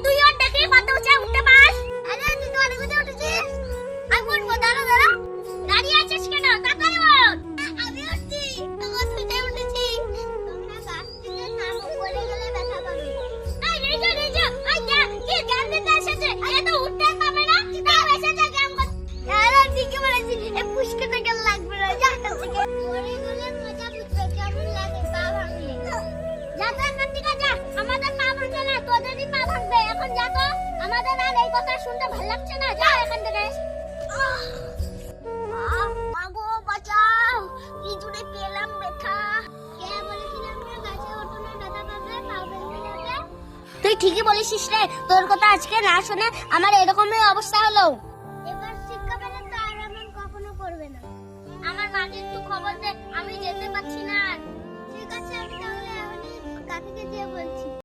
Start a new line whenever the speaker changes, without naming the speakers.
তুই ওর দেখে কত উঁচা উঠতে পাস। আরে তুই তো অনেক উঁচা উঠেছিস। আমি উঠবো, দাঁড়া দাঁড়া। দাঁড়িয়ে আছিস কেন? তাড়াতাড়ি ওঠ। আমি উঠছি, তোকে উঁচা উঠেছি। তোমরা গাছ থেকে নামো, পড়ে গেলে ব্যথা পাবে। এই রেজা রেজা, এই যা, কি জ্ঞান দিতে এসেছে? এ তো উঠতে পাবে না। তাও এসেছে জ্ঞান করতে। আরে ঠিকই বলেছিস, এ পুষ্কেতে গেলে লাগবে না, যা এখান থেকে। পড়ে গেলে মজা বুঝবে কেমন লাগে পা ভাঙলে। যা তো এখান থেকে যা, আমাদের পা ভাঙবে না, তোদেরই পা ভাঙবে। এখন যা তো, আমাদের আর এই কথা শুনতে ভালো লাগছে না, যা এখান থেকে। মাগো বাঁচাও, কি জুড়ে পেলাম ব্যথা। কে বলেছিলাম না গাছে ওঠো না, ব্যথা পাবে, পা ভেঙে যাবে। তুই ঠিকই বলেছিস রে, তোর কথা আজকে না শুনে আমার এরকমই অবস্থা হলো।